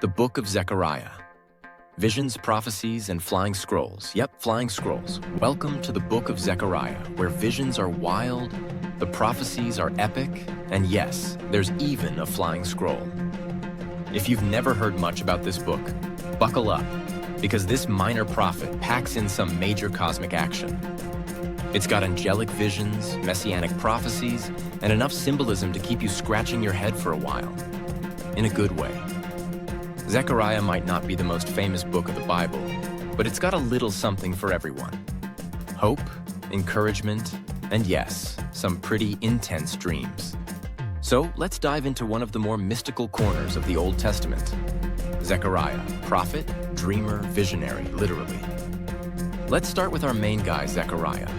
The Book of Zechariah. Visions, prophecies, and flying scrolls. Yep, flying scrolls. Welcome to the Book of Zechariah, where visions are wild, the prophecies are epic, and yes, there's even a flying scroll. If you've never heard much about this book, buckle up, because this minor prophet packs in some major cosmic action. It's got angelic visions, messianic prophecies, and enough symbolism to keep you scratching your head for a while. In a good way. Zechariah might not be the most famous book of the Bible, but it's got a little something for everyone. Hope, encouragement, and yes, some pretty intense dreams. So let's dive into one of the more mystical corners of the Old Testament. Zechariah, prophet, dreamer, visionary, literally. Let's start with our main guy, Zechariah.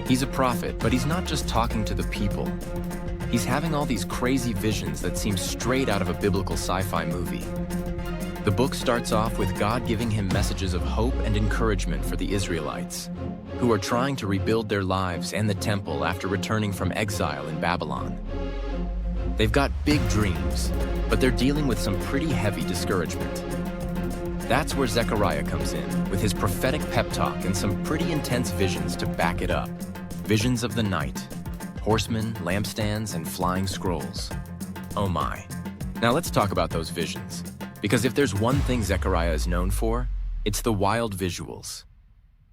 He's a prophet, but he's not just talking to the people. He's having all these crazy visions that seem straight out of a biblical sci-fi movie. The book starts off with God giving him messages of hope and encouragement for the Israelites, who are trying to rebuild their lives and the temple after returning from exile in Babylon. They've got big dreams, but they're dealing with some pretty heavy discouragement. That's where Zechariah comes in, with his prophetic pep talk and some pretty intense visions to back it up. Visions of the night, horsemen, lampstands, and flying scrolls. Oh my. Now let's talk about those visions. Because if there's one thing Zechariah is known for, it's the wild visuals.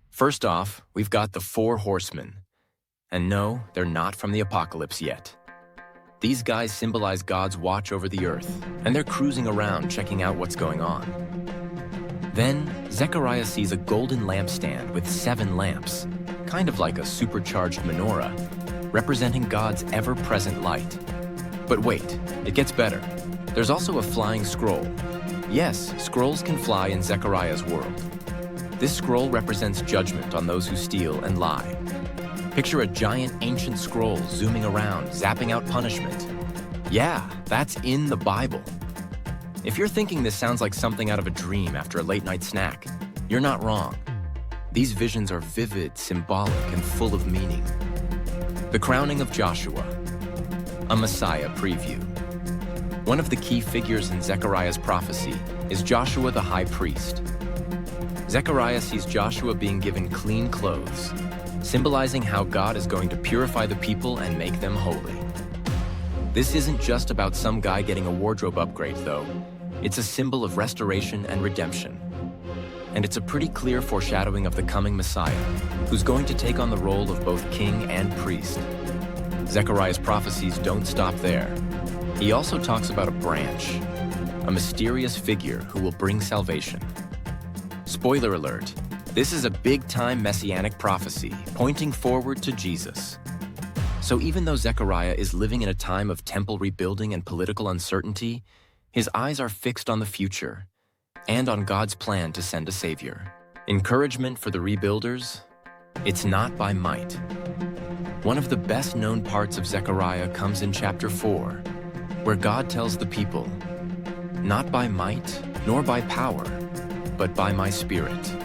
First off, we've got the 4 horsemen. And no, they're not from the apocalypse yet. These guys symbolize God's watch over the earth, and they're cruising around checking out what's going on. Then, Zechariah sees a golden lampstand with 7 lamps, kind of like a supercharged menorah, representing God's ever-present light. But wait, it gets better. There's also a flying scroll. Yes, scrolls can fly in Zechariah's world. This scroll represents judgment on those who steal and lie. Picture a giant ancient scroll zooming around, zapping out punishment. Yeah, that's in the Bible. If you're thinking this sounds like something out of a dream after a late-night snack, you're not wrong. These visions are vivid, symbolic, and full of meaning. The crowning of Joshua, a Messiah preview. One of the key figures in Zechariah's prophecy is Joshua the high priest. Zechariah sees Joshua being given clean clothes, symbolizing how God is going to purify the people and make them holy. This isn't just about some guy getting a wardrobe upgrade, though. It's a symbol of restoration and redemption. And it's a pretty clear foreshadowing of the coming Messiah, who's going to take on the role of both king and priest. Zechariah's prophecies don't stop there. He also talks about a branch, a mysterious figure who will bring salvation. Spoiler alert, this is a big-time messianic prophecy pointing forward to Jesus. So even though Zechariah is living in a time of temple rebuilding and political uncertainty, his eyes are fixed on the future and on God's plan to send a savior. Encouragement for the rebuilders? It's not by might. One of the best-known parts of Zechariah comes in chapter 4, where God tells the people, "Not by might, nor by power, but by my Spirit."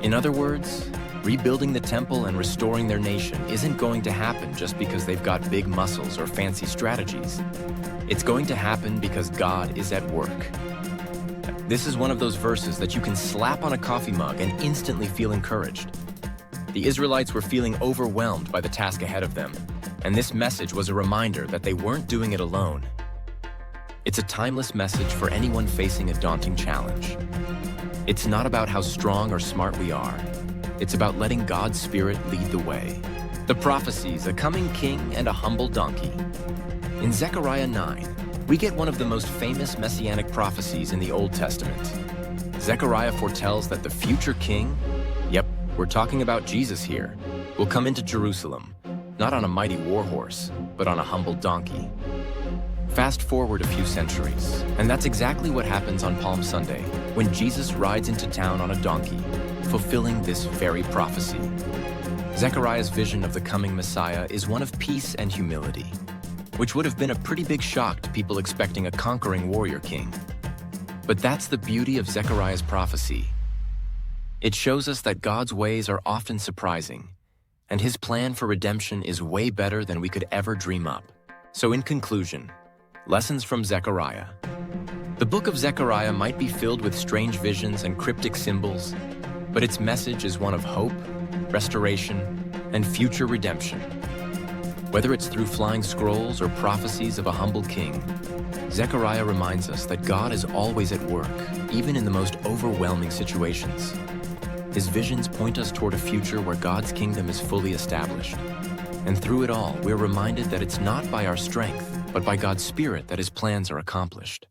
In other words, rebuilding the temple and restoring their nation isn't going to happen just because they've got big muscles or fancy strategies. It's going to happen because God is at work. This is one of those verses that you can slap on a coffee mug and instantly feel encouraged. The Israelites were feeling overwhelmed by the task ahead of them, and this message was a reminder that they weren't doing it alone. It's a timeless message for anyone facing a daunting challenge. It's not about how strong or smart we are. It's about letting God's Spirit lead the way. The prophecies, a coming king and a humble donkey. In Zechariah 9, we get one of the most famous messianic prophecies in the Old Testament. Zechariah foretells that the future king, yep, we're talking about Jesus here, will come into Jerusalem, not on a mighty war horse, but on a humble donkey. Fast forward a few centuries, and that's exactly what happens on Palm Sunday, when Jesus rides into town on a donkey, fulfilling this very prophecy. Zechariah's vision of the coming Messiah is one of peace and humility, which would have been a pretty big shock to people expecting a conquering warrior king. But that's the beauty of Zechariah's prophecy. It shows us that God's ways are often surprising, and his plan for redemption is way better than we could ever dream up. So in conclusion, lessons from Zechariah. The book of Zechariah might be filled with strange visions and cryptic symbols, but its message is one of hope, restoration, and future redemption. Whether it's through flying scrolls or prophecies of a humble king, Zechariah reminds us that God is always at work, even in the most overwhelming situations. His visions point us toward a future where God's kingdom is fully established. And through it all, we're reminded that it's not by our strength, but by God's Spirit that His plans are accomplished.